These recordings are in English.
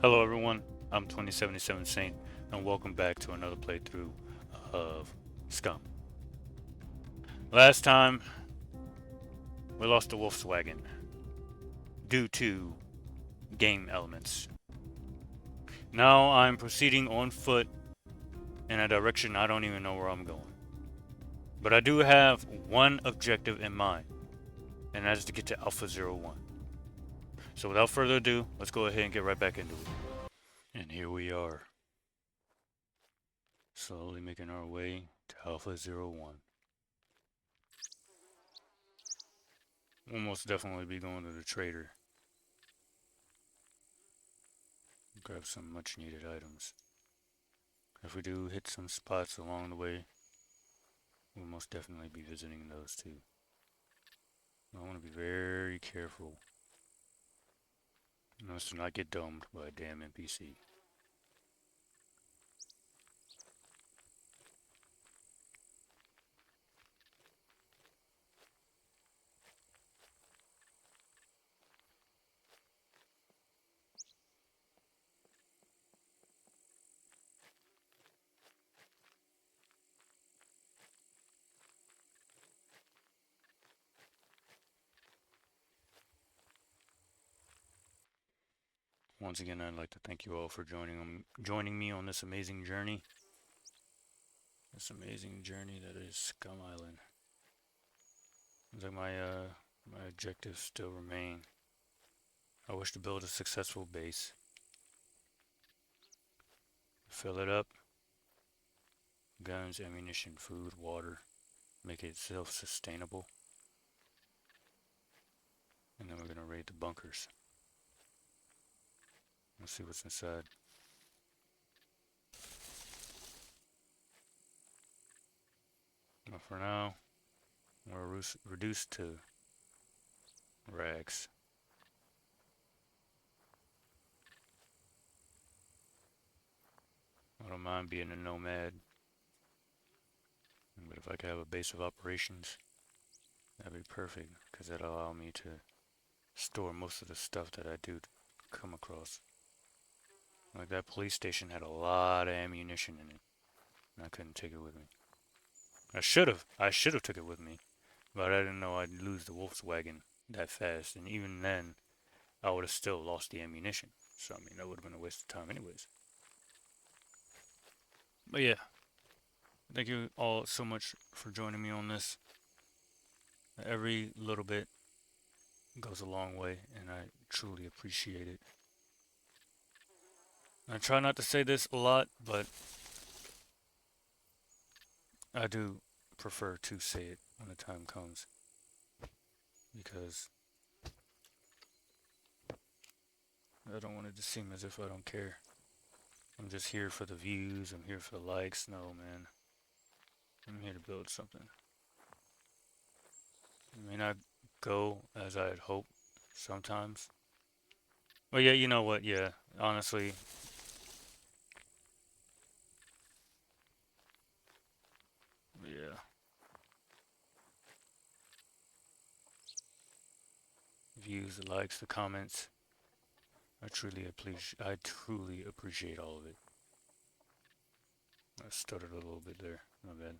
Hello everyone, I'm 2077 Saint, and welcome back to another playthrough of SCUM. Last time, we lost the Wolfswagen due to game elements. Now I'm proceeding on foot in a direction I don't even know where I'm going. But I do have one objective in mind, and that is to get to Alpha 01. So without further ado, let's go ahead and get right back into it. And here we are, slowly making our way to Alpha 01. We'll most definitely be going to the trader. Grab some much needed items. If we do hit some spots along the way, we'll most definitely be visiting those too. I want to be very careful as to not get domed by a damn NPC. Once again, I'd like to thank you all for joining me on this amazing journey. This amazing journey that is Scum Island. Looks like my objectives still remain. I wish to build a successful base. Fill it up. Guns, ammunition, food, water. Make it self-sustainable. And then we're gonna raid the bunkers. Let's see what's inside. But for now, we're reduced to rags. I don't mind being a nomad, but if I could have a base of operations, that'd be perfect, because that'll allow me to store most of the stuff that I do come across. Like that police station had a lot of ammunition in it, and I couldn't take it with me. I should have took it with me, but I didn't know I'd lose the Wolfswagen that fast, and even then, I would have still lost the ammunition. So I mean, that would have been a waste of time anyways. But yeah, thank you all so much for joining me on this. Every little bit goes a long way, and I truly appreciate it. I try not to say this a lot, but I do prefer to say it when the time comes, because I don't want it to seem as if I don't care. I'm just here for the views, I'm here for the likes. No, man. I'm here to build something. It may not go as I'd hoped sometimes. Well, yeah, you know what? Yeah, honestly, yeah. Views, the likes, the comments. I truly appreciate all of it. I stuttered a little bit there. My bad.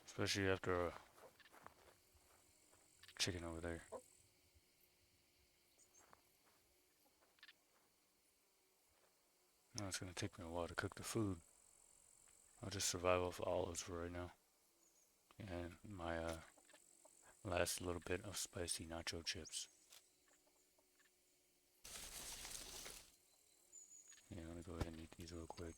Especially after a chicken over there. Now it's gonna take me a while to cook the food. I'll just survive off olives for right now. And my last little bit of spicy nacho chips. Yeah, let me go ahead and eat these real quick.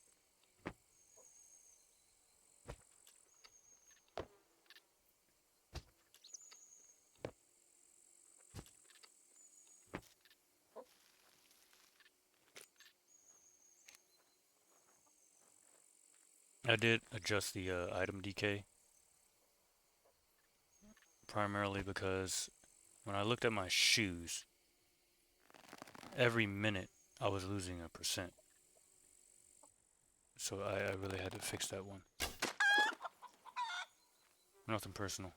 I did adjust the item decay primarily because when I looked at my shoes, every minute I was losing a percent. So I really had to fix that one. Nothing personal.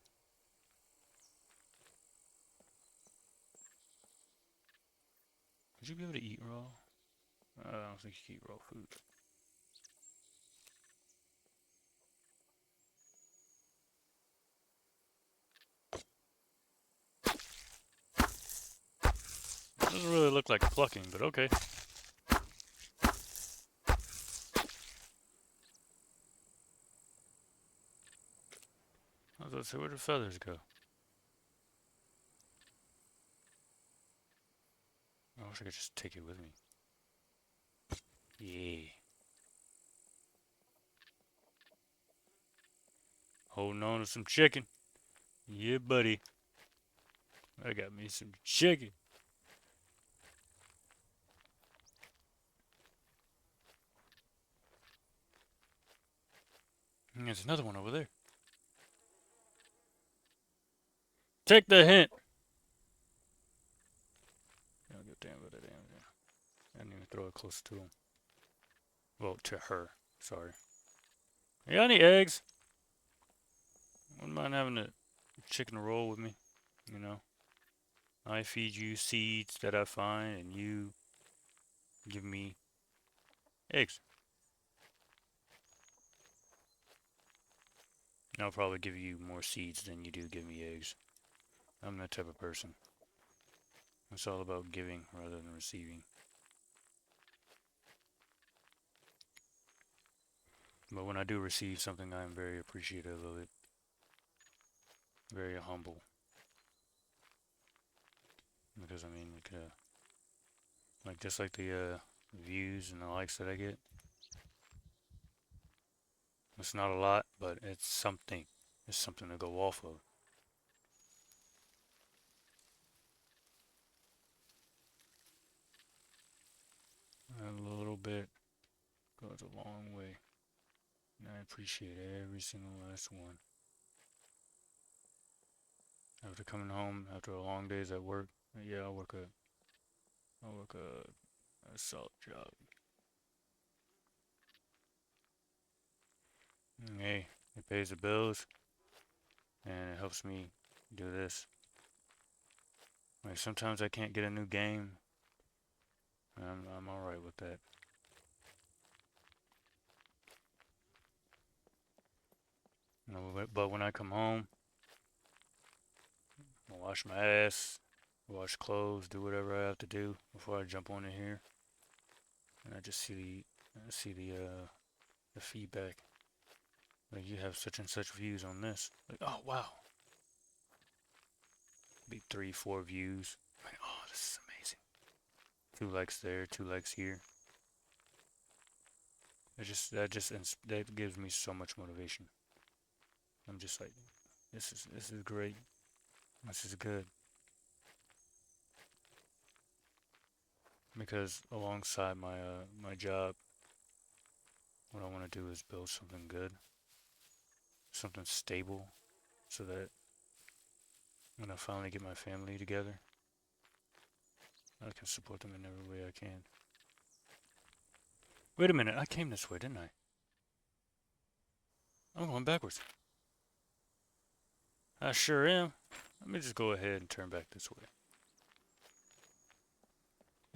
Would you be able to eat raw? I don't think you can eat raw food. Doesn't really look like plucking, but okay. I was about to say, where did the feathers go? I wish I could just take it with me. Yeah. Holding on to some chicken. Yeah, buddy. I got me some chicken. And there's another one over there. Take the hint. I'll get damn with it. I didn't even throw it close to him. Well, to her. Sorry. You got any eggs? Wouldn't mind having a chicken roll with me. You know, I feed you seeds that I find, and you give me eggs. I'll probably give you more seeds than you do give me eggs. I'm that type of person. It's all about giving rather than receiving. But when I do receive something, I am very appreciative of it. Very humble. Because, I mean, like just like the views and the likes that I get, it's not a lot, but it's something. It's something to go off of. A little bit goes a long way. And I appreciate every single last one. After coming home after a long days at work, yeah, I work a solid job. And hey, it pays the bills and it helps me do this. Like sometimes I can't get a new game. I'm all right with that. You know, but when I come home, I wash my ass, wash clothes, do whatever I have to do before I jump on in here, and I just see the feedback. Like you have such and such views on this. Like oh wow, be 3, 4 views. Like oh this is amazing. 2 likes there, 2 likes here. That gives me so much motivation. I'm just like, this is great. This is good because alongside my job, what I want to do is build something good, something stable, so that when I finally get my family together, I can support them in every way I can. Wait a minute, I came this way, didn't I? I'm going backwards. I sure am. Let me just go ahead and turn back this way.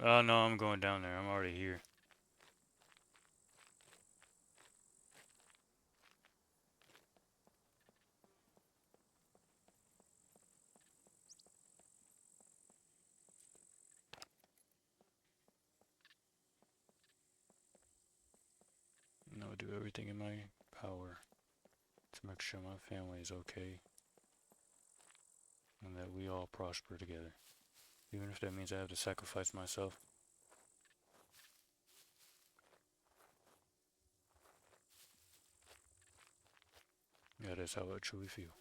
Oh no, I'm going down there. I'm already here. And I'll do everything in my power to make sure my family is okay and that we all prosper together. Even if that means I have to sacrifice myself. Yeah, that's how I truly feel.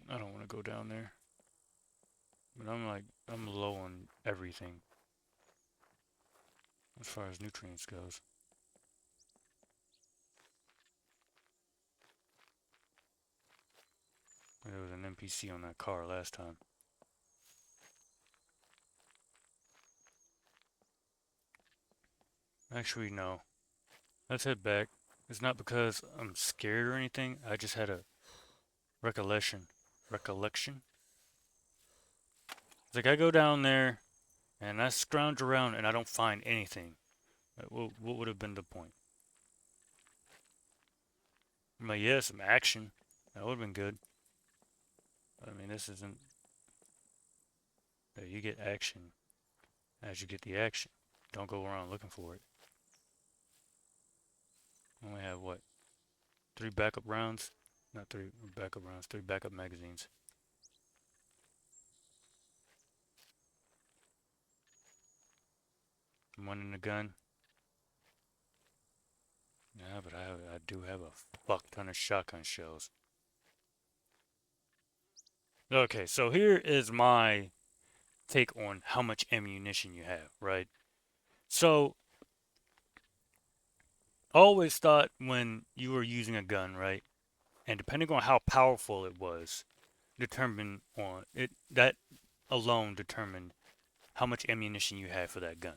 I don't want to go down there. But I'm low on everything as far as nutrients goes. There was an NPC on that car last time. Actually, no. Let's head back. It's not because I'm scared or anything. I just had a recollection. Recollection? It's like I go down there and I scrounge around and I don't find anything. What would have been the point? I'm like, yeah, some action. That would have been good. I mean, this isn't. You get action as you get the action. Don't go around looking for it. Only have what? 3 backup rounds? Not 3 backup rounds, 3 backup magazines. One in the gun. Yeah, but I do have a fuck ton of shotgun shells. Okay, so here is my take on how much ammunition you have, right? So, I always thought when you were using a gun, right, and depending on how powerful it was, determined on it that alone determined how much ammunition you had for that gun.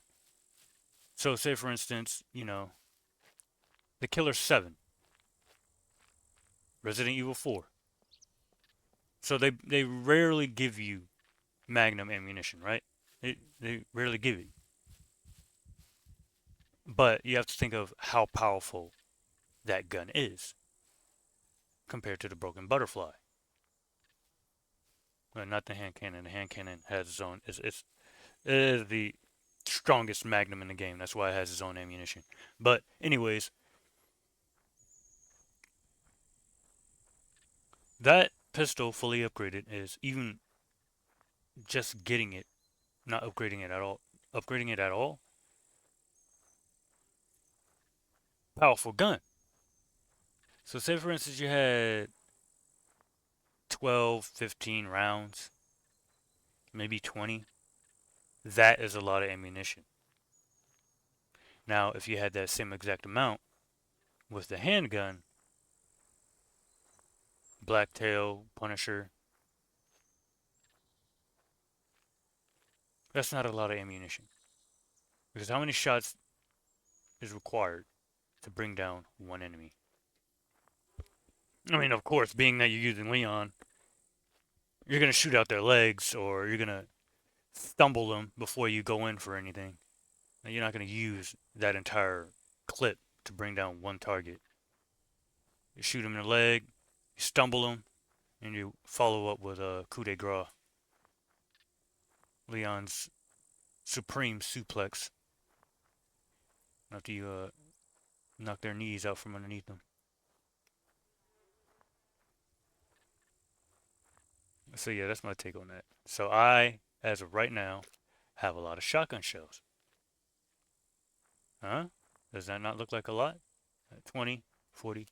So, say for instance, the Killer 7, Resident Evil 4. So they rarely give you Magnum ammunition, right? They rarely give it. But you have to think of how powerful that gun is compared to the Broken Butterfly. Well, not the hand cannon. The hand cannon has its own. It is the strongest Magnum in the game. That's why it has its own ammunition. But anyways, that pistol fully upgraded is even just getting it, not upgrading it at all, upgrading it at all. Powerful gun. So say for instance you had 12, 15 rounds, maybe 20. That is a lot of ammunition. Now, if you had that same exact amount with the handgun, Blacktail, Punisher, that's not a lot of ammunition. Because how many shots is required to bring down one enemy? I mean, of course, being that you're using Leon, you're going to shoot out their legs or you're going to stumble them before you go in for anything. You're not going to use that entire clip to bring down one target. You shoot them in the leg, you stumble them, and you follow up with a coup de grace. Leon's supreme suplex after you knock their knees out from underneath them. So yeah, that's my take on that. So I, as of right now, have a lot of shotgun shells. Huh? Does that not look like a lot? 20, 40,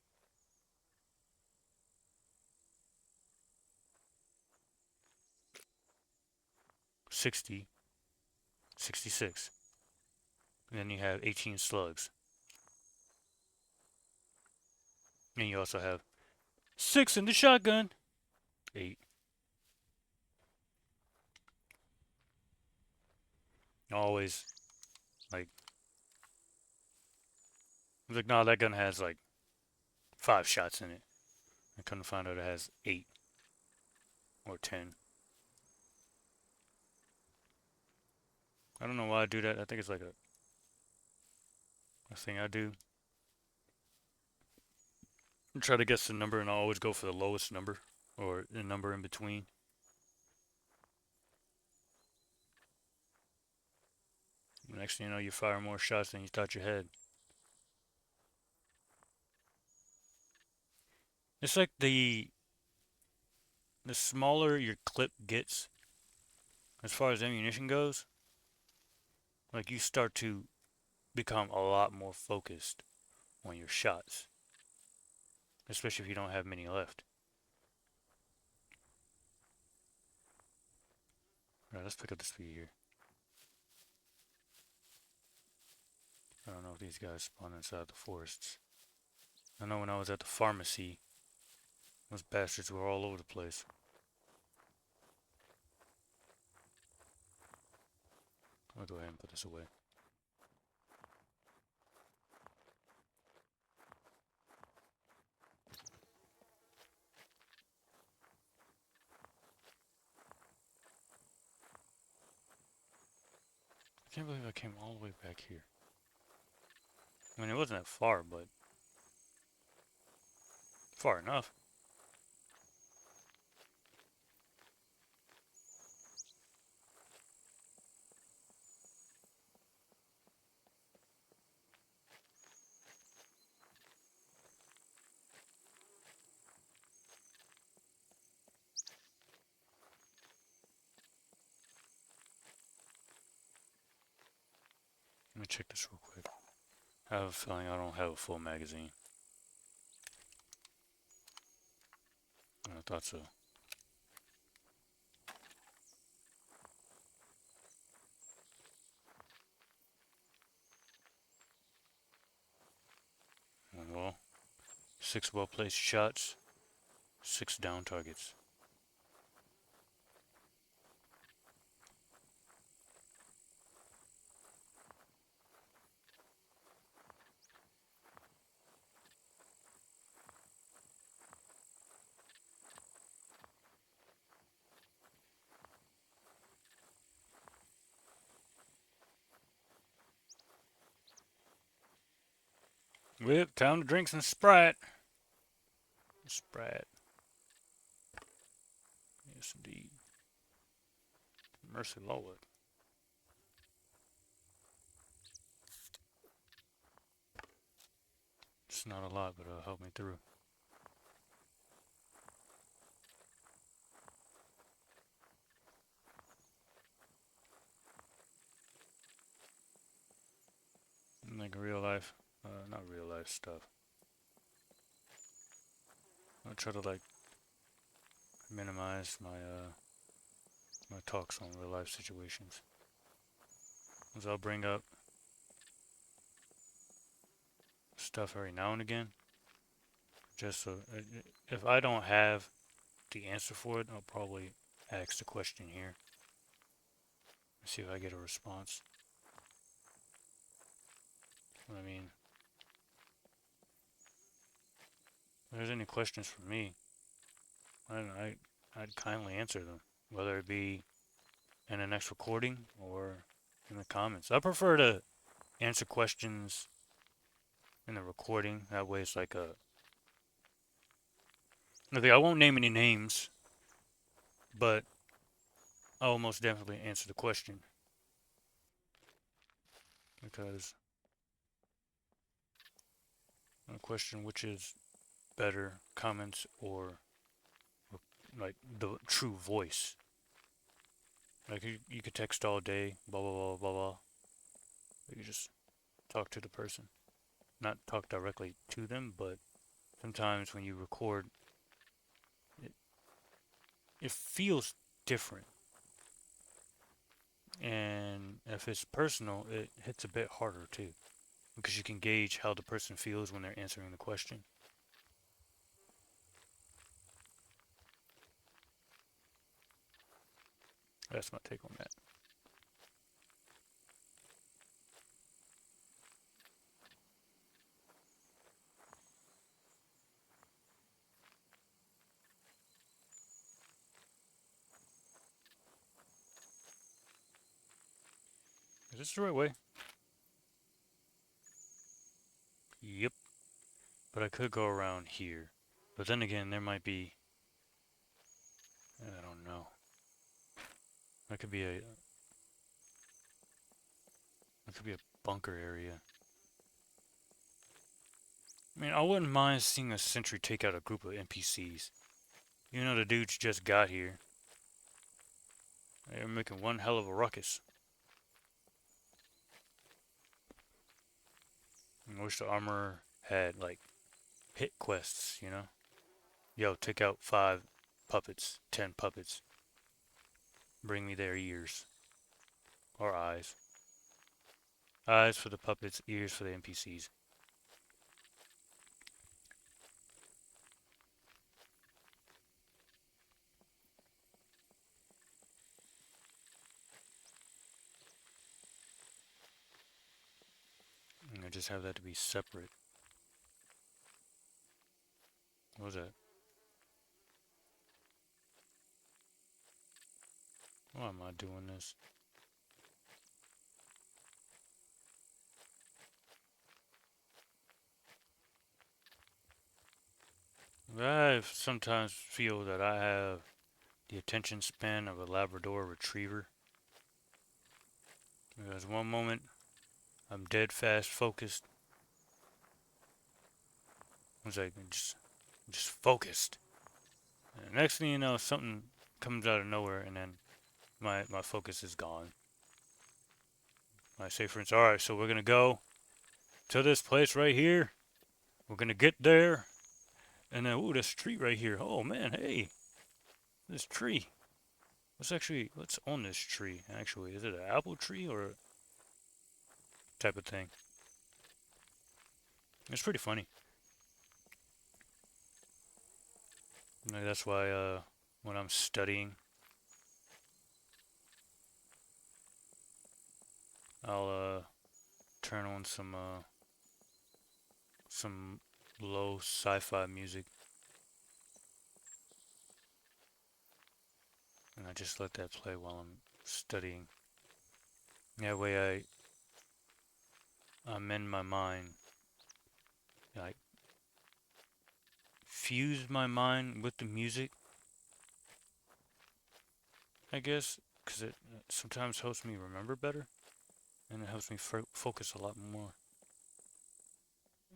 60, 66. And then you have 18 slugs. And you also have 6 in the shotgun. 8. Always, like, no, that gun has like 5 shots in it. I couldn't find out it has 8 or 10. I don't know why I do that. I think it's like a thing I do. I try to guess the number and I always go for the lowest number or the number in between. The next thing you know, you fire more shots than you thought you had. It's like the smaller your clip gets, as far as ammunition goes, like you start to become a lot more focused on your shots, especially if you don't have many left. All right, let's pick up the speed here. I don't know if these guys spawn inside the forests. I know when I was at the pharmacy, those bastards were all over the place. I'll go ahead and put this away. can't believe I came all the way back here. I mean, it wasn't that far, but far enough. Let me check this real quick. I have a feeling I don't have a full magazine. I thought so. Well, 6 well-placed shots, 6 down targets. Well, time to drink some Sprite. Sprite. Yes, indeed. Mercy Lord. It's not a lot, but it'll help me through. Like real life, not real life stuff. I try to like minimize my talks on real life situations. As I'll bring up stuff every now and again, just so if I don't have the answer for it, I'll probably ask the question here. See if I get a response. I mean, if there's any questions for me, I'd kindly answer them, whether it be in the next recording or in the comments. I prefer to answer questions in the recording. That way it's like a... I won't name any names, but I will most definitely answer the question. Because a question which is better, comments or like the true voice. Like you could text all day, blah blah blah blah blah. You could just talk to the person. Not talk directly to them, but sometimes when you record, it, it feels different. And if it's personal, it hits a bit harder too. Because you can gauge how the person feels when they're answering the question. That's my take on that. Is this the right way? Yep. But I could go around here. But then again, there might be... I don't know. That could be a... That could be a bunker area. I mean, I wouldn't mind seeing a sentry take out a group of NPCs. You know the dudes just got here. They're making one hell of a ruckus. I wish the armor had, like, hit quests, you know? Yo, take out 5 puppets, 10 puppets. Bring me their ears. Or eyes. Eyes for the puppets, ears for the NPCs. And I just have that to be separate. What was that? Why am I doing this? I sometimes feel that I have the attention span of a Labrador Retriever. Because one moment I'm dead fast focused. It's like just focused. And the next thing you know, something comes out of nowhere, and then my focus is gone. I say, for instance, all right, so we're gonna go to this place right here. We're gonna get there, and then ooh, this tree right here. Oh man, hey, this tree. Let's own this tree. Actually, is it an apple tree or a type of thing? It's pretty funny. Like, that's why when I'm studying, I'll turn on some low sci-fi music, and I just let that play while I'm studying. That way, I'm in my mind. I fuse my mind with the music, I guess, because it sometimes helps me remember better, and it helps me focus a lot more,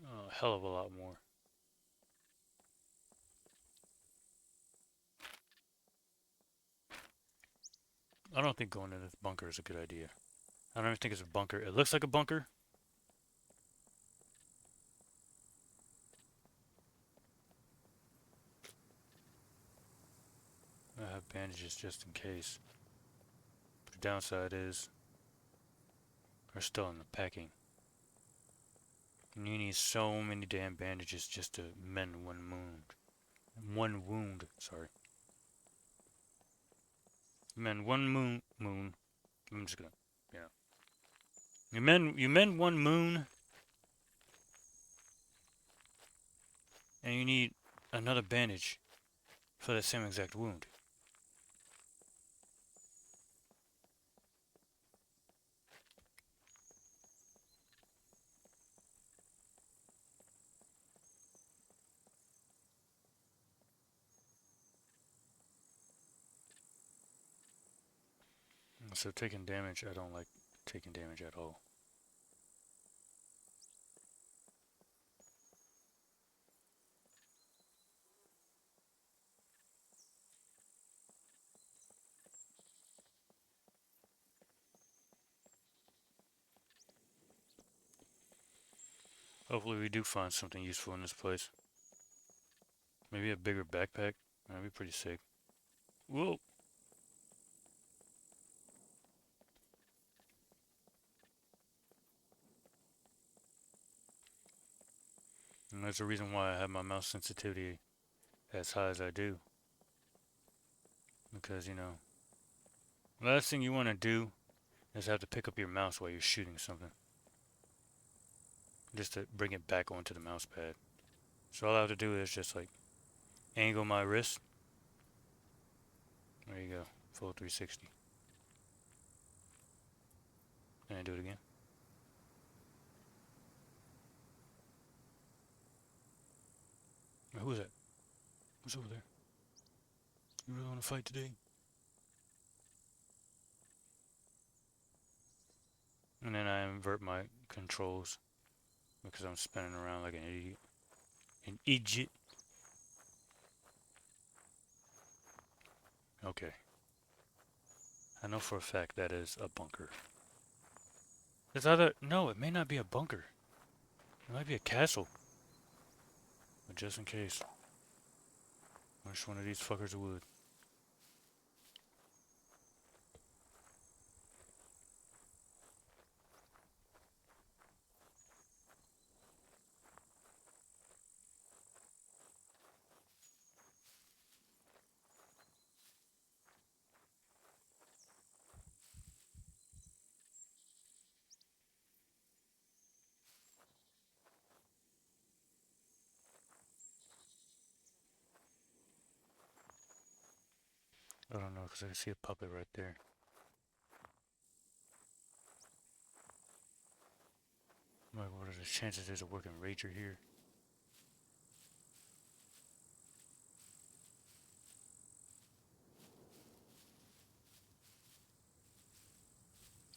a hell of a lot more. I don't think going into this bunker is a good idea. I don't even think it's a bunker. It looks like a bunker. I have bandages just in case. The downside is they're still in the packing. And you need so many damn bandages just to mend one wound. One wound, sorry. Mend one moon. I'm just gonna, you know. You mend one moon, and you need another bandage for the same exact wound. So taking damage, I don't like taking damage at all. Hopefully we do find something useful in this place. Maybe a bigger backpack. That'd be pretty sick. Whoa! And that's the reason why I have my mouse sensitivity as high as I do. Because, last thing you want to do is have to pick up your mouse while you're shooting something. Just to bring it back onto the mouse pad. So all I have to do is just like angle my wrist. There you go. Full 360. And I do it again. Who is that? Who's over there? You really want to fight today? And then I invert my controls because I'm spinning around like an idiot. An idiot. Okay. I know for a fact that is a bunker. It's either... No, it may not be a bunker. It might be a castle. But just in case. I wish one of these fuckers would. I don't know because I see a puppet right there. Like, what are the chances there's a working rager here?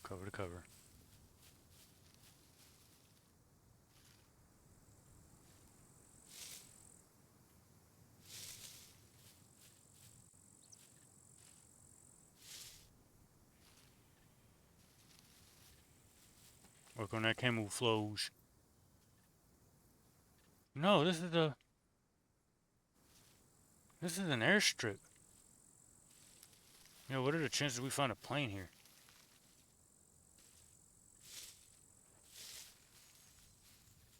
Cover to cover. Work on that camouflage. No, this is an airstrip. Yo, what are the chances we find a plane here?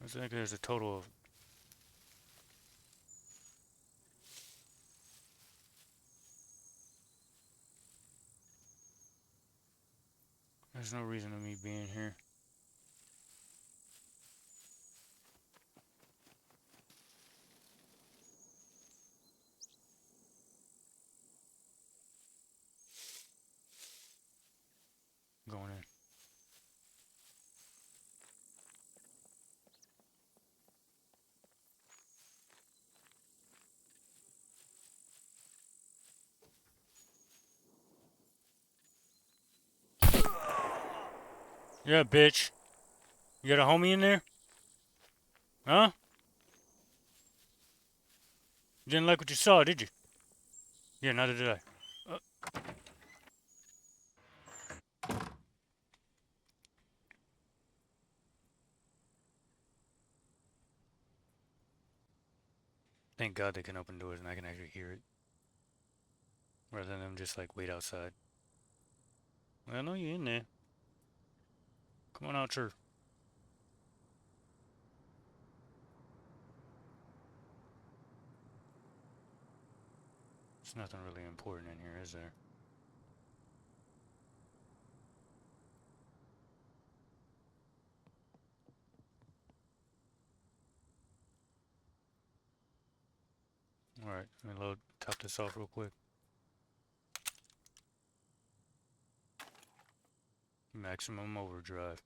I think there's a total of... There's no reason of me being here. Going in. Yeah, bitch. You got a homie in there? Huh? You didn't like what you saw, did you? Yeah, neither did I. Thank God they can open doors and I can actually hear it. Rather than them just like wait outside. Well, I know you're in there. Come on out, sir. There's nothing really important in here, is there? Alright, let me top this off real quick. Maximum overdrive.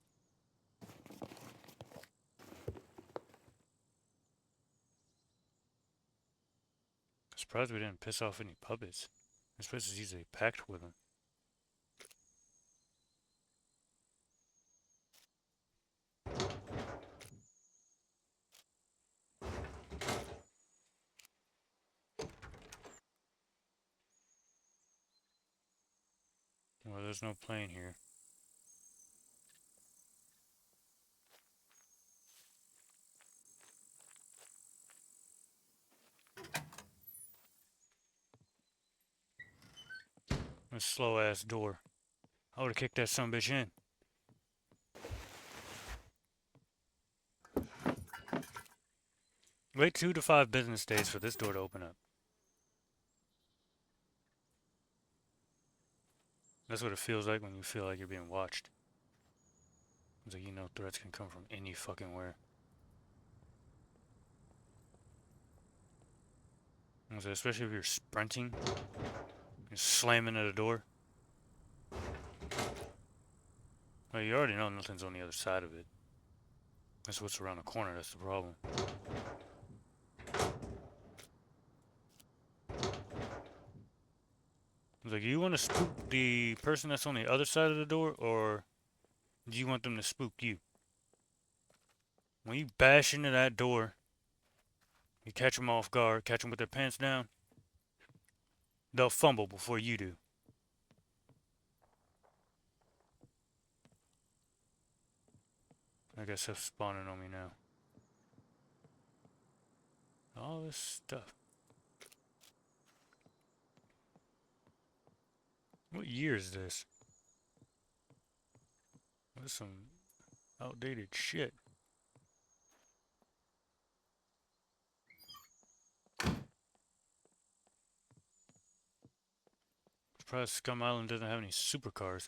Surprised we didn't piss off any puppets. This place is easily packed with them. Well, there's no plane here. This slow ass door. I would've kicked that sumbitch in. Wait 2 to 5 business days for this door to open up. That's what it feels like when you feel like you're being watched. It's like, you know, threats can come from any fucking where. Especially if you're sprinting, you're slamming at a door. Well, you already know nothing's on the other side of it. That's what's around the corner, that's the problem. It's like, you want to spook the person that's on the other side of the door, or do you want them to spook you? When you bash into that door, you catch them off guard, catch them with their pants down, they'll fumble before you do. I guess they're spawning on me now. All this stuff. What year is this? That's some outdated shit. Surprised Scum Island doesn't have any supercars.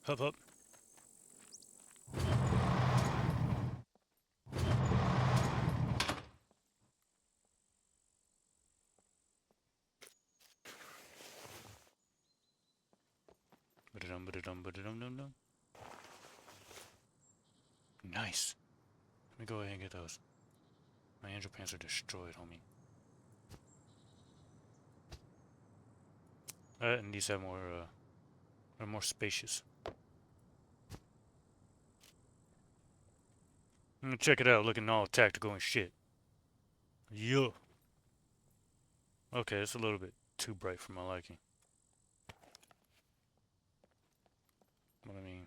Hup hup. Ba-da-dum, ba-da-dum, ba-da-dum, dum, dum. Nice. Let me go ahead and get those. My angel pants are destroyed, homie. And these have more, are more spacious. Check it out, looking all tactical and shit. Yeah. Okay, it's a little bit too bright for my liking. What I mean,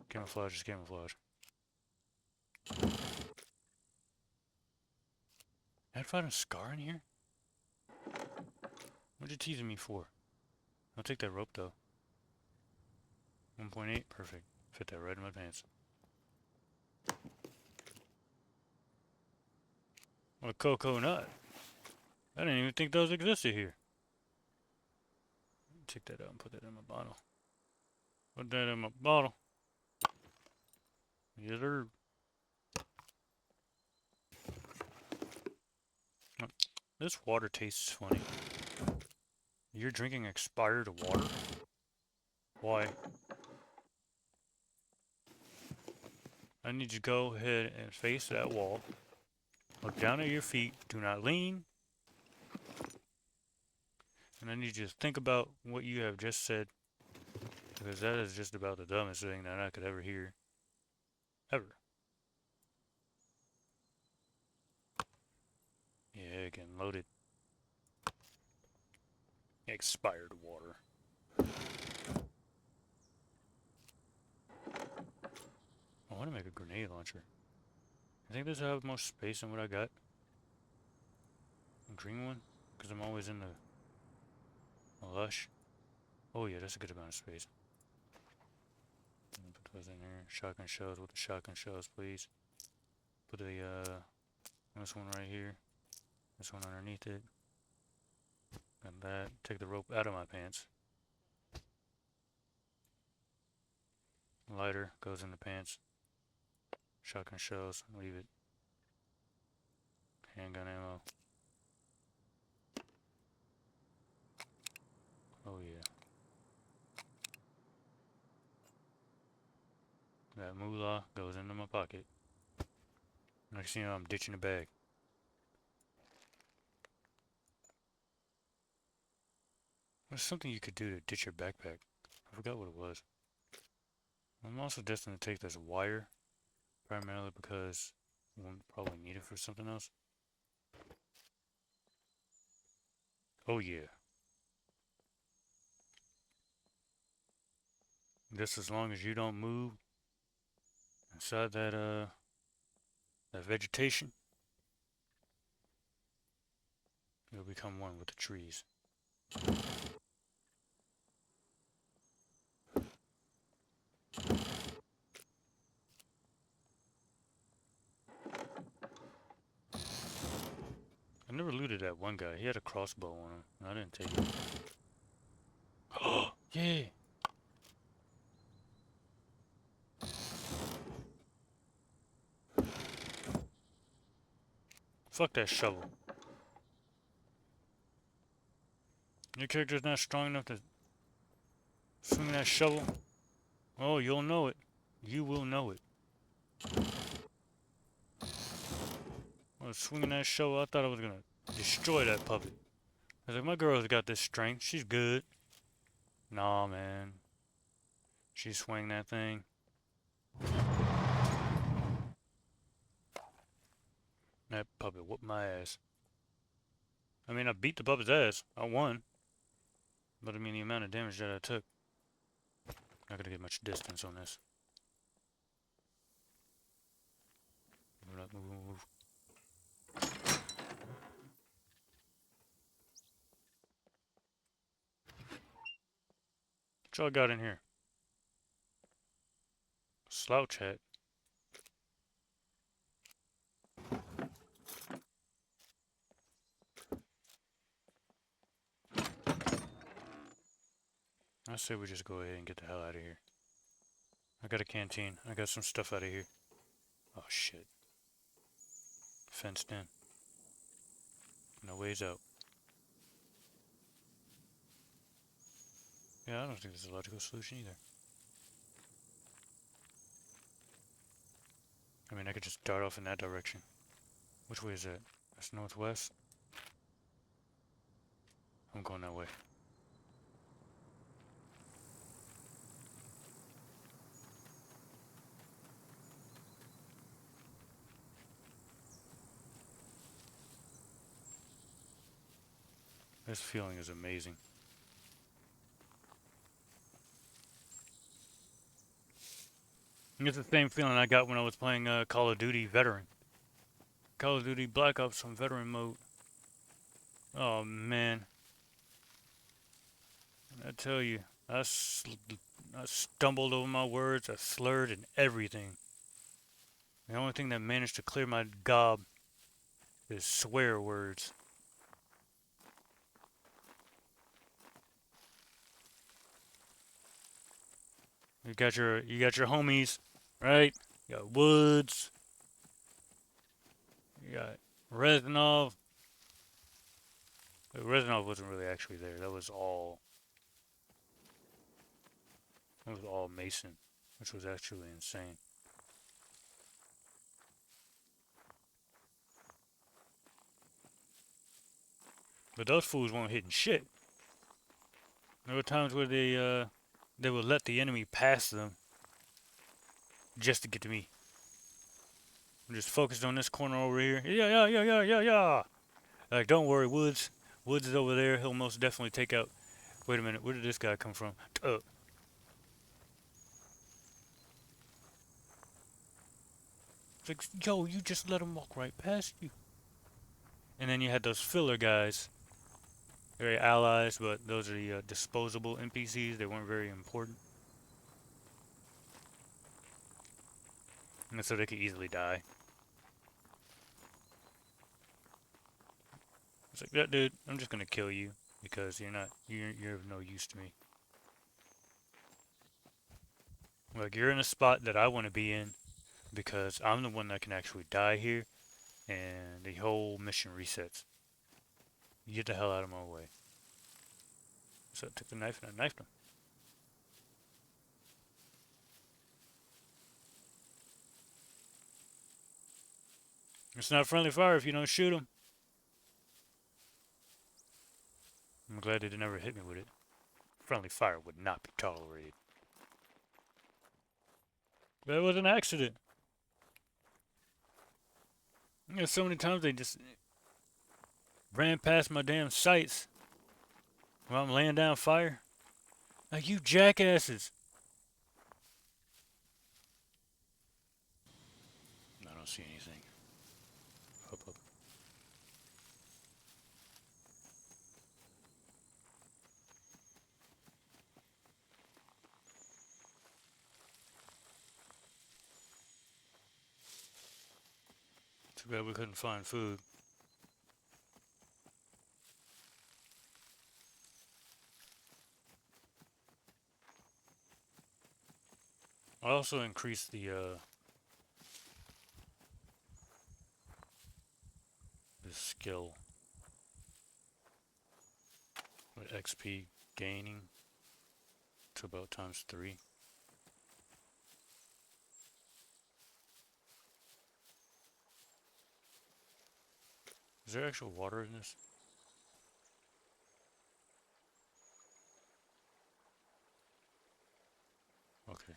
camouflage is camouflage. I'd find a scar in here? What you teasing me for? I'll take that rope though. 1.8, perfect. Fit that right in my pants. What a cocoa nut. I didn't even think those existed here. Take that out and put that in my bottle. Put that in my bottle. Yes, sir. This water tastes funny. You're drinking expired water? Why? I need you to go ahead and face that wall. Look down at your feet. Do not lean. And I need you to think about what you have just said. Because that is just about the dumbest thing that I could ever hear. Ever. Yeah, getting loaded. Expired water. I want to make a grenade launcher. I think this will have more space than what I got. A green one? Because I'm always in the lush. Oh yeah, that's a good amount of space. Put those in there. Shotgun shells with the shotgun shells, please. Put this one right here. This one underneath it. And that. Take the rope out of my pants. Lighter goes in the pants. Shotgun shells, leave it. Handgun ammo. Oh yeah. That moolah goes into my pocket. Next thing you know, I'm ditching a bag. What's something you could do to ditch your backpack? I forgot what it was. I'm also destined to take this wire, primarily because we'll probably need it for something else. Oh yeah. Just as long as you don't move inside that vegetation, you'll become one with the trees. I never looted that one guy. He had a crossbow on him, and I didn't take it. Oh, yeah! Fuck that shovel. Your character's not strong enough to swing that shovel? Oh, you'll know it. You will know it. I was swinging that shovel, I thought I was gonna destroy that puppet. I was like, my girl's got this strength, she's good. Nah, man. She swing that thing. That puppet whooped my ass. I mean, I beat the puppet's ass. I won. But I mean, the amount of damage that I took. Not gonna get much distance on this. Move, move, move. What y'all got in here? Slouch hat. I say we just go ahead and get the hell out of here. I got a canteen. I got some stuff out of here. Oh shit. Fenced in. No ways out. Yeah, I don't think there's a logical solution either. I mean, I could just dart off in that direction. Which way is that? That's northwest. I'm going that way. This feeling is amazing. It's the same feeling I got when I was playing Call of Duty Veteran. Call of Duty Black Ops on Veteran mode. Oh man, I tell you, I stumbled over my words, I slurred and everything. The only thing that managed to clear my gob is swear words. You got your homies, right? You got Woods, you got Reznov. Reznov wasn't really actually there. That was all Mason, which was actually insane. But those fools weren't hitting shit. There were times where they would let the enemy pass them just to get to me. I'm just focused on this corner over here. Yeah, yeah, yeah, yeah, yeah, yeah. Like, don't worry, Woods. Woods is over there. He'll most definitely take out. Wait a minute, where did this guy come from? It's like, yo, you just let him walk right past you. And then you had those filler guys. Very allies, but those are the disposable NPCs. They weren't very important. And so they could easily die. It's like, yeah, dude, I'm just gonna kill you because you're of no use to me. Like, you're in a spot that I want to be in because I'm the one that can actually die here, and the whole mission resets. You get the hell out of my way. So I took the knife and I knifed him. It's not friendly fire if you don't shoot him. I'm glad they never hit me with it. Friendly fire would not be tolerated. But it was an accident. You know, so many times they just ran past my damn sights while I'm laying down fire. Like, you jackasses. I don't see anything. Up, up. Too bad we couldn't find food. I also increased the skill with XP gaining to about ×3. Is there actual water in this? Okay.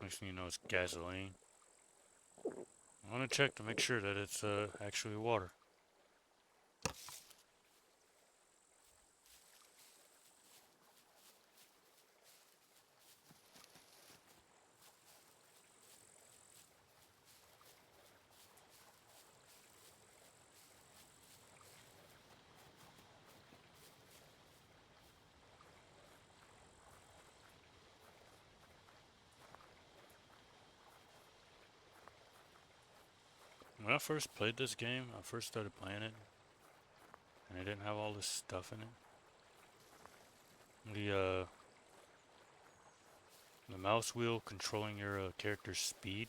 Next thing you know, it's gasoline. I want to check to make sure that it's actually water. When I first played this game, I first started playing it, and it didn't have all this stuff in it. The mouse wheel controlling your character's speed,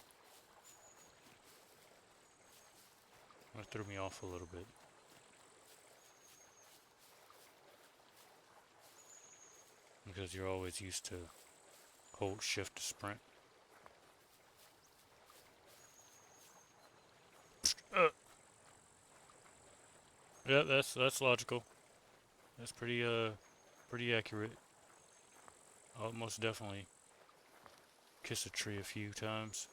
that threw me off a little bit. Because you're always used to hold shift to sprint. Yeah, that's logical. That's pretty accurate. I'll most definitely kiss a tree a few times.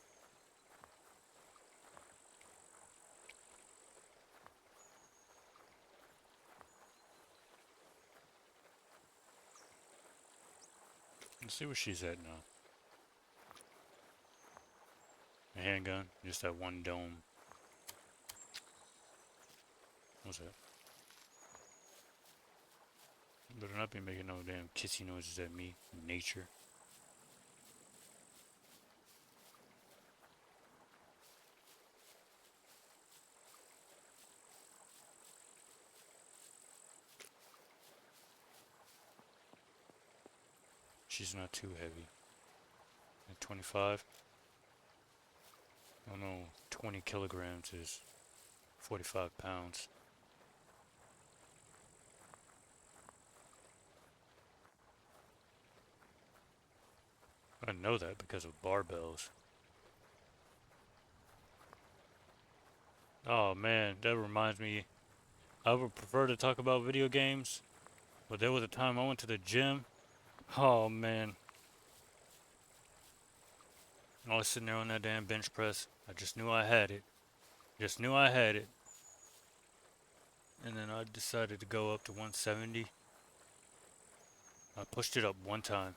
Let's see where she's at now. A handgun, just that one dome. What's that? Better not be making no damn kissy noises at me. Nature. She's not too heavy. At 25. I don't know. 20 kilograms is 45 pounds. I know that because of barbells. Oh man, that reminds me. I would prefer to talk about video games, but there was a time I went to the gym. Oh man, I was sitting there on that damn bench press. I just knew I had it. Just knew I had it. And then I decided to go up to 170. I pushed it up one time.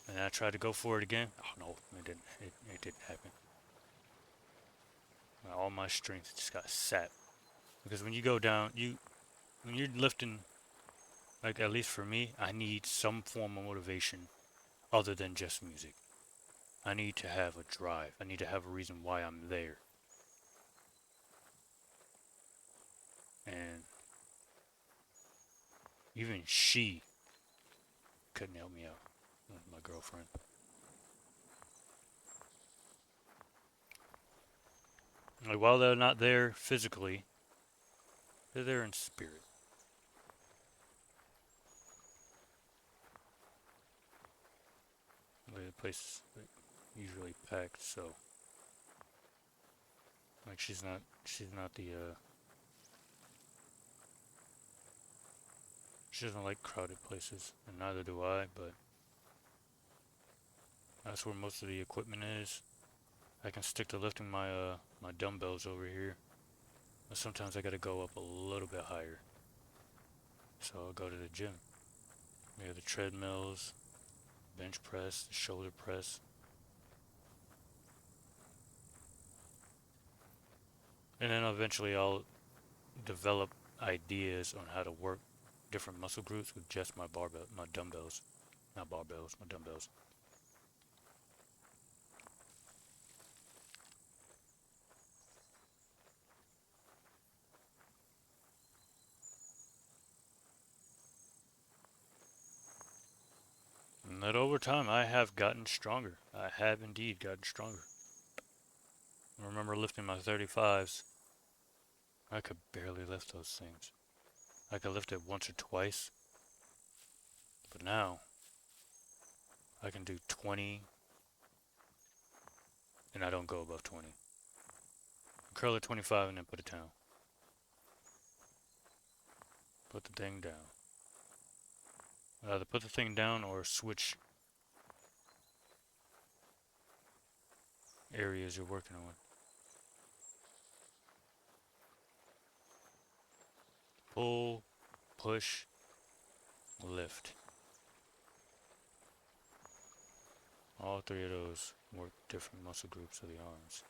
And I tried to go for it again. Oh no, it didn't. It didn't happen. All my strength just got sapped. Because when you go down, when you're lifting, like at least for me, I need some form of motivation other than just music. I need to have a drive. I need to have a reason why I'm there. And even she couldn't help me out. My girlfriend. Like while they're not there physically, they're there in spirit. Like the place is like, usually packed, so like she's not the she doesn't like crowded places, and neither do I, but that's where most of the equipment is. I can stick to lifting my dumbbells over here. But sometimes I gotta go up a little bit higher. So I'll go to the gym. We have the treadmills, bench press, shoulder press. And then eventually I'll develop ideas on how to work different muscle groups with just my dumbbells. Not barbells, my dumbbells. And that over time I have gotten stronger. I have indeed gotten stronger. I remember lifting my 35s. I could barely lift those things. I could lift it once or twice. But now I can do 20 and I don't go above 20. Curl at 25 and then put it down. Put the thing down. Either put the thing down or switch areas you're working on. Pull, push, lift. All three of those work different muscle groups of the arms.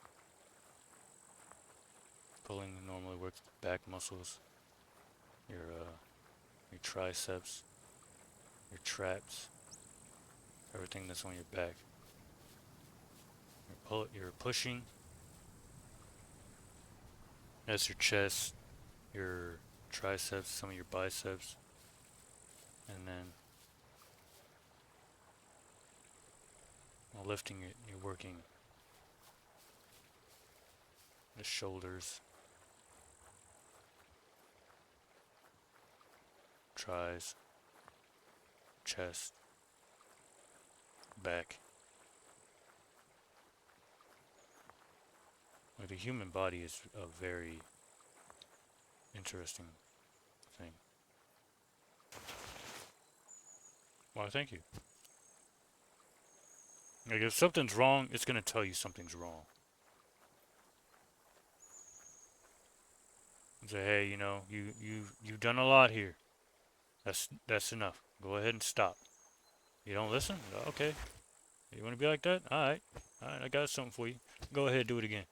Pulling normally works the back muscles, your triceps, your traps, everything that's on your back. You're pushing. That's your chest, your triceps, some of your biceps, and then while lifting it, you're working the shoulders, tries, chest, back. Like the human body is a very interesting thing. Why, thank you. Like, if something's wrong, it's gonna tell you something's wrong. Say, hey, you know, you've done a lot here. That's enough. Go ahead and stop. You don't listen? Okay. You want to be like that? All right. All right. I got something for you. Go ahead, do it again.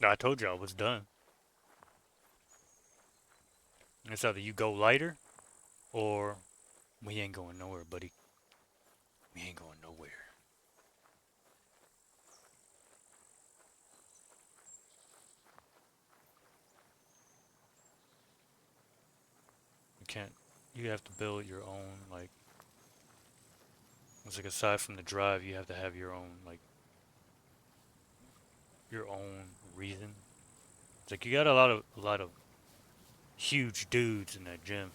I told you I was done. It's either you go lighter or we ain't going nowhere, buddy. We ain't going nowhere. You can't. You have to build your own, like. It's like aside from the drive, you have to have your own, like, your own reason. It's like you got a lot of huge dudes in that gym,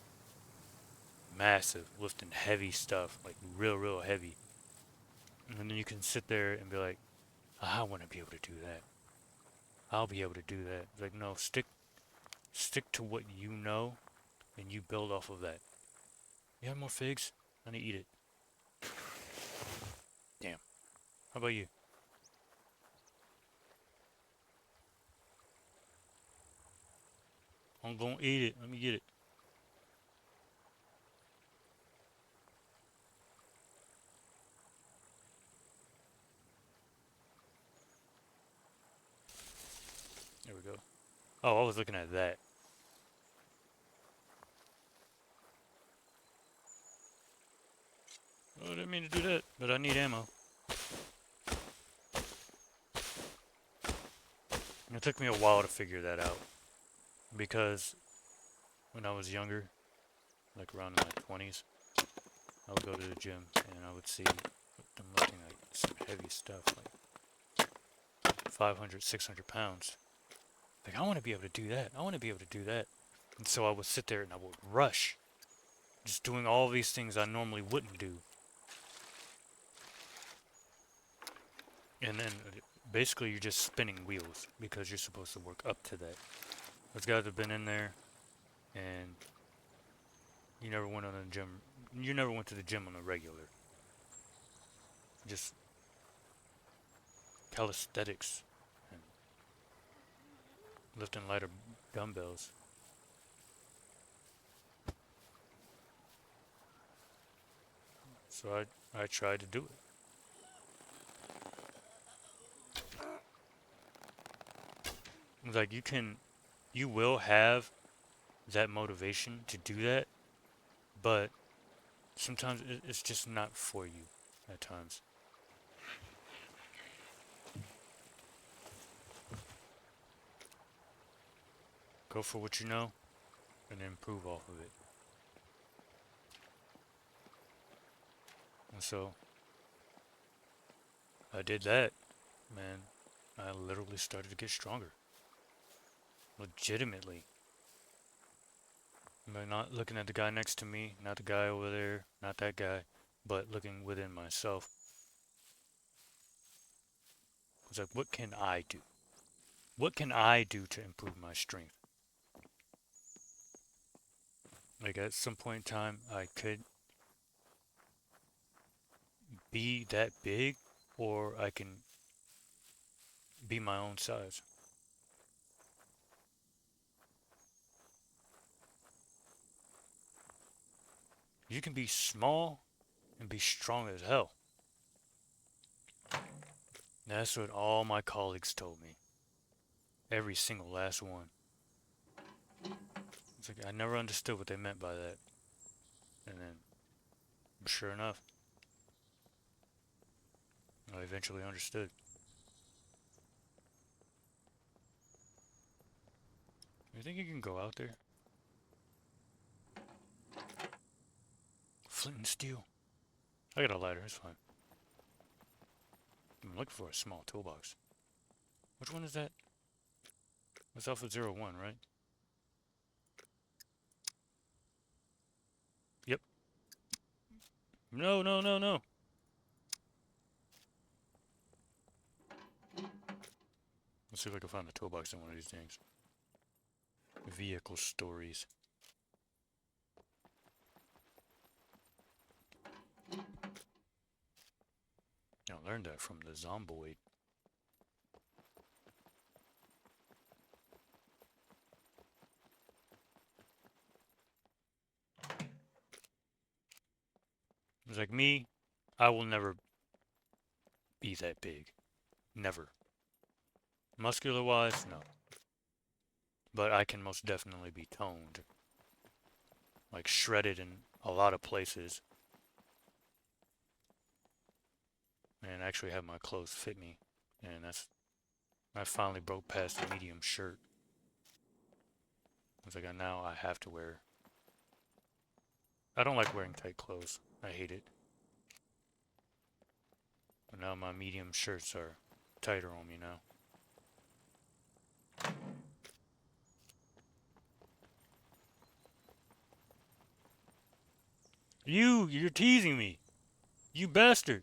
massive, lifting heavy stuff, like real heavy. And then you can sit there and be like, I want to be able to do that. I'll be able to do that. It's like, no, stick to what you know, and you build off of that. You have more figs? I need to eat it. Damn. How about you? I'm gonna eat it. Let me get it. There we go. Oh, I was looking at that. Oh, I didn't mean to do that, but I need ammo. It took me a while to figure that out because when I was younger, like around in my 20s, I would go to the gym and I would see them lifting like some heavy stuff, like 500, 600 pounds. Like, I want to be able to do that. I want to be able to do that. And so I would sit there and I would rush, just doing all these things I normally wouldn't do. And then basically you're just spinning wheels because you're supposed to work up to that. Those guys have been in there and you never went on a gym. You never went to the gym on a regular. Just calisthenics and lifting lighter dumbbells. So I tried to do it. Like you will have that motivation to do that, but sometimes it's just not for you at times. Go for what you know and then improve off of it. And so I did that, man. I literally started to get stronger. Legitimately. I'm not looking at the guy next to me, not the guy over there, not that guy, but looking within myself. It's like, what can I do? What can I do to improve my strength? Like at some point in time, I could be that big, or I can be my own size. You can be small and be strong as hell. That's what all my colleagues told me. Every single last one. It's like I never understood what they meant by that. And then, sure enough, I eventually understood. You think you can go out there? Flint and steel. I got a lighter, it's fine. I'm looking for a small toolbox. Which one is that? That's Alpha 01, right? Yep. No, no, no, no. Let's see if I can find the toolbox in one of these things. Vehicle stories. I learned that from the Zomboid. It's like me, I will never be that big. Never. Muscular wise, no. But I can most definitely be toned. Like shredded in a lot of places. And actually have my clothes fit me. And I finally broke past the medium shirt. It's like now I have to wear. I don't like wearing tight clothes. I hate it. But now my medium shirts are tighter on me now. You're teasing me. You bastard.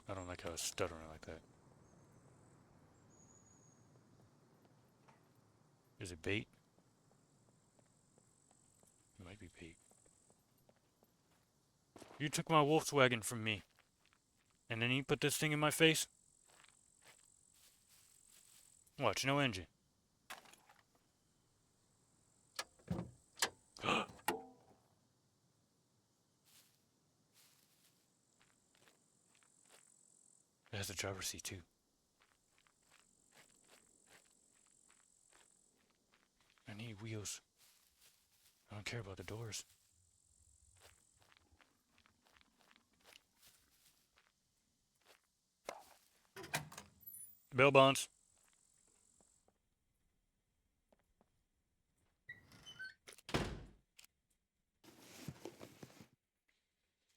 I don't like how it's stuttering like that. Is it bait? It might be bait. You took my Wolfswagen from me. And then you put this thing in my face? Watch, no engine. It has a driver's seat too. I need wheels. I don't care about the doors. Bail bonds.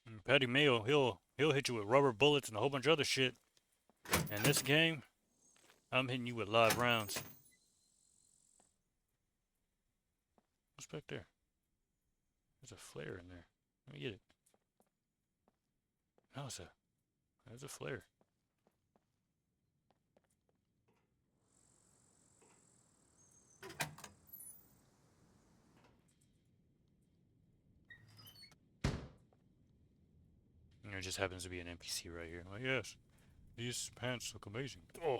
And Patty Mayo, he'll hit you with rubber bullets and a whole bunch of other shit. In this game, I'm hitting you with live rounds. What's back there? There's a flare in there. Let me get it. No, there's a flare. And there just happens to be an NPC right here. I'm like, yes, these pants look amazing. Oh.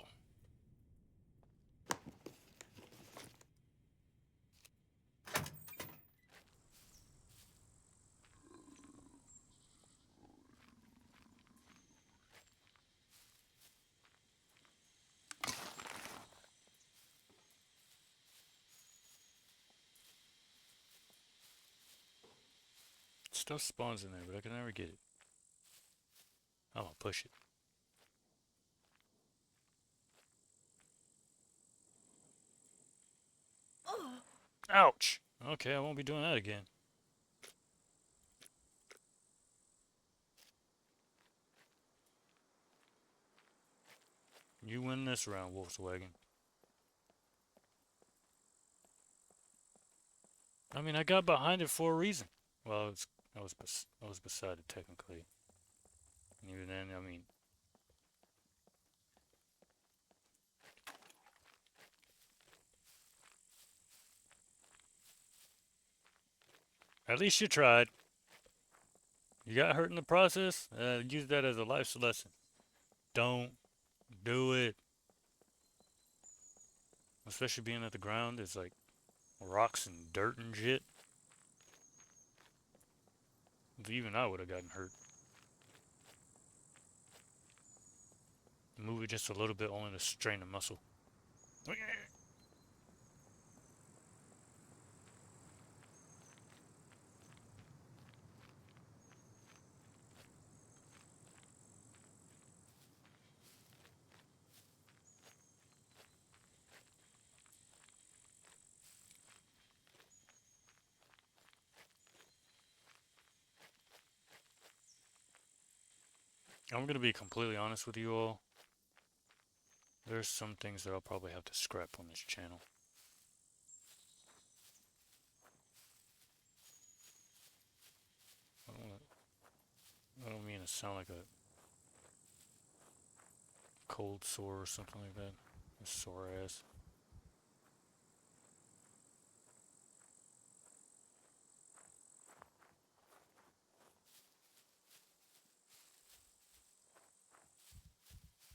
Stuff spawns in there, but I can never get it. I'm gonna push it. Ouch! Okay, I won't be doing that again. You win this round, Wolfswagen. I mean, I got behind it for a reason. Well, I was beside it technically. And even then, I mean, at least you tried. You got hurt in the process. Use that as a life's lesson. Don't do it. Especially being at the ground, it's like rocks and dirt and shit. Even I would have gotten hurt. Move it just a little bit, only to strain the muscle. I'm gonna be completely honest with you all. There's some things that I'll probably have to scrap on this channel. I don't mean to sound like a cold sore or something like that. A sore ass.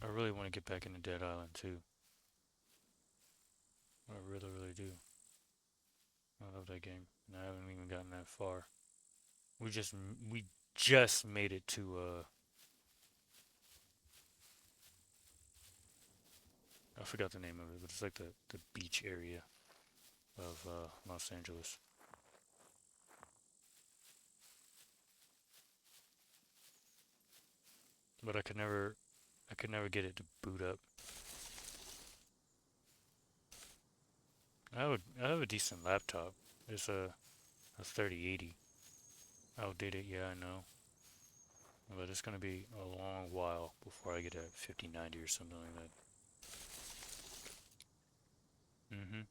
I really want to get back into Dead Island too. I really, really do. I love that game, and I haven't even gotten that far. We just made it to I forgot the name of it, but it's like the beach area of Los Angeles. But I could never get it to boot up. I have a decent laptop. It's a 3080. Outdated, yeah, I know. But it's gonna be a long while before I get a 5090 or something like that. Mm-hmm.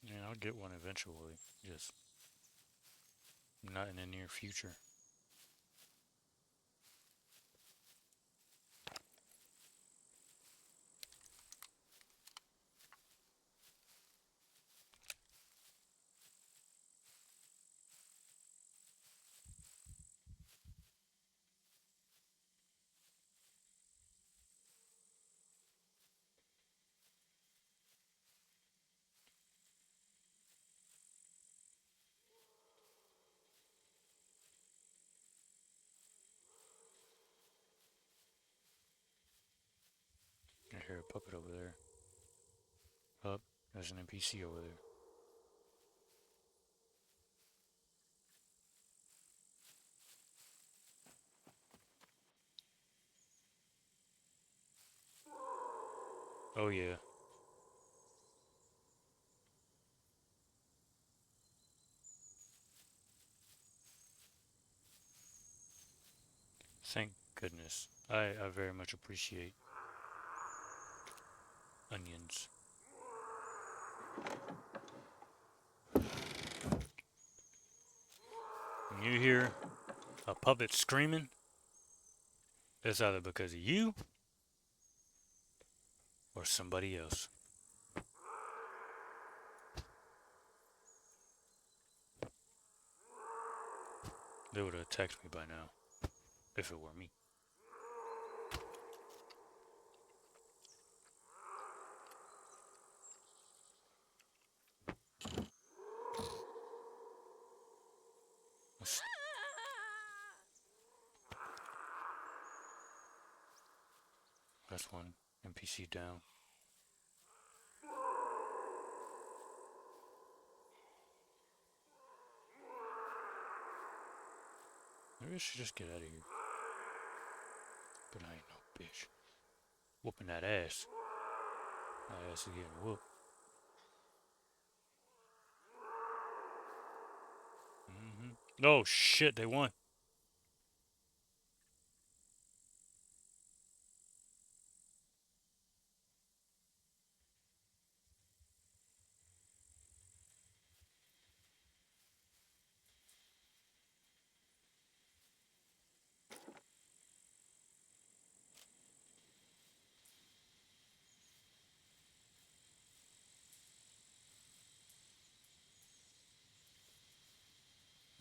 Yeah, I'll get one eventually. Just not in the near future. I hear a puppet over there. Oh, there's an NPC over there. Oh yeah. Thank goodness. I very much appreciate onions. When you hear a puppet screaming, it's either because of you or somebody else. They would have attacked me by now, if it were me. That's one NPC down. Maybe I should just get out of here. But I ain't no bitch. Whooping that ass. My ass is getting whooped. Oh shit, they won.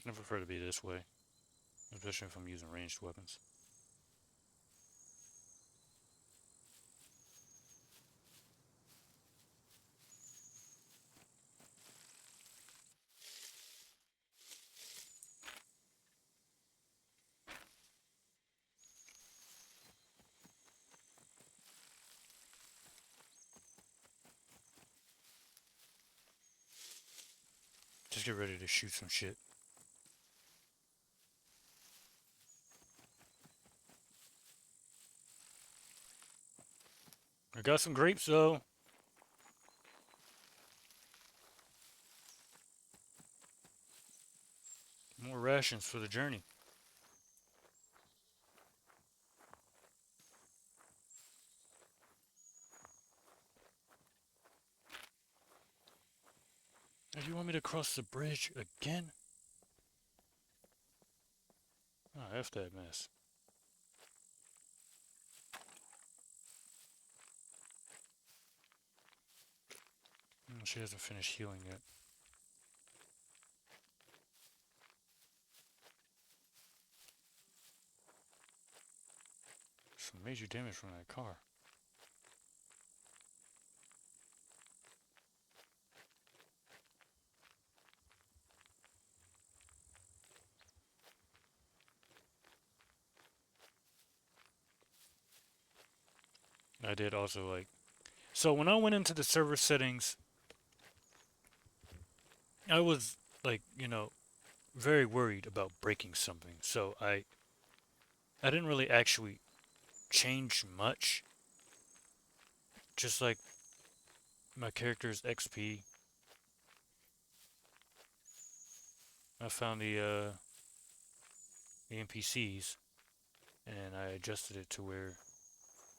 I prefer to be this way, especially if I'm using ranged weapons. Just get ready to shoot some shit. I got some grapes though. More rations for the journey. If you want me to cross the bridge again? Oh, F that mess. She hasn't finished healing yet. Some major damage from that car. I did also like... So when I went into the server settings, I was like, very worried about breaking something. So I didn't really actually change much. Just like my character's XP. I found the NPCs and I adjusted it to where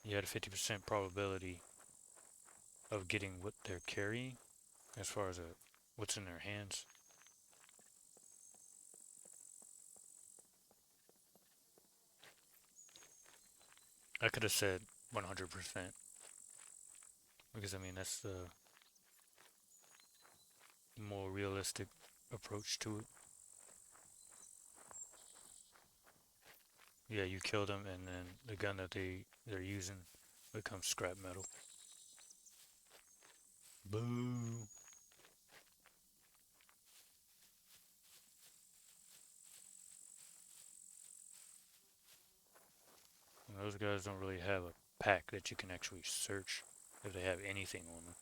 you had a 50% probability of getting what they're carrying as far as what's in their hands. I could have said 100% because I mean that's the more realistic approach to it. Yeah, you kill them and then the gun that they're using becomes scrap metal. Boo. And those guys don't really have a pack that you can actually search if they have anything on them.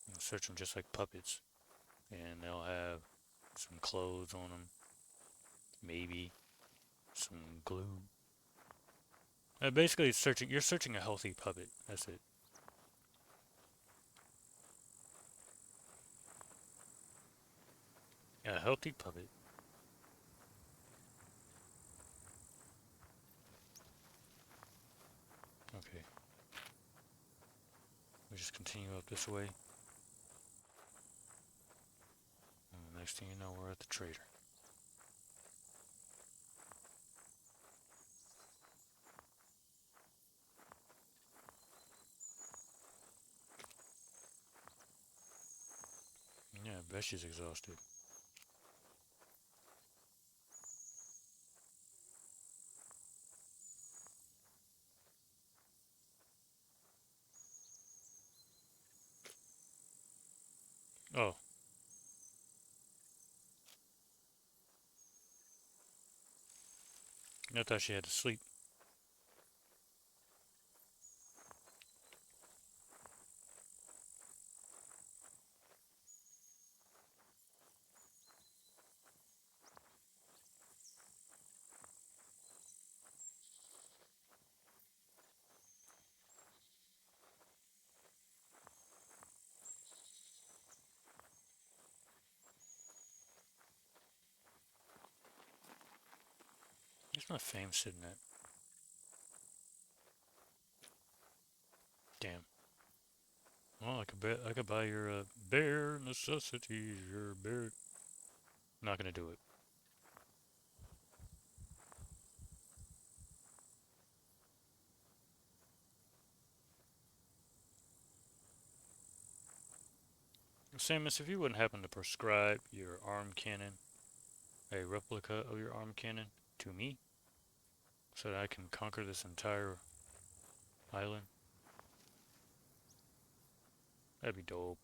You search them just like puppets, and they'll have some clothes on them, maybe some glue. Basically, searching. You're searching a healthy puppet. That's it. A healthy puppet. Okay. We just continue up this way. And next thing you know, we're at the trader. Yeah, I bet she's exhausted. Oh, I thought she had to sleep. There's my fame sitting at. Damn. Well, I could buy your bare necessities. Your bare. Not gonna do it. Samus, if you wouldn't happen to prescribe your arm cannon, a replica of your arm cannon, to me, so that I can conquer this entire island, that'd be dope.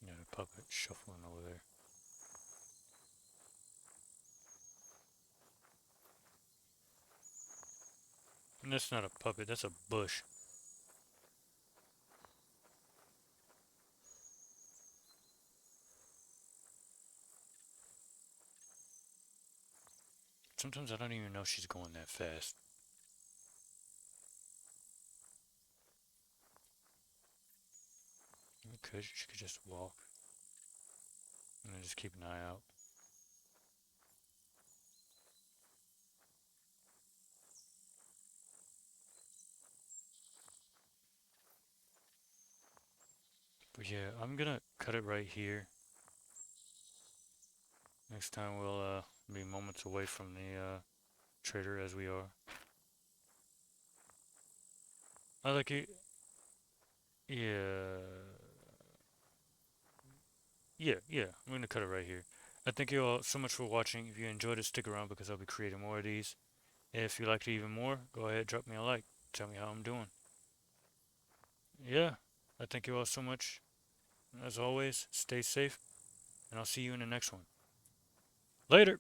Yeah, the puppet shuffling over there. And that's not a puppet, that's a bush. Sometimes I don't even know she's going that fast. She could just walk and then just keep an eye out. But yeah, I'm gonna cut it right here. Next time we'll be moments away from the trader as we are. I like it. Yeah. Yeah. I'm gonna cut it right here. I thank you all so much for watching. If you enjoyed it, stick around because I'll be creating more of these. If you liked it even more, go ahead, drop me a like. Tell me how I'm doing. Yeah. I thank you all so much. As always, stay safe, and I'll see you in the next one. Later!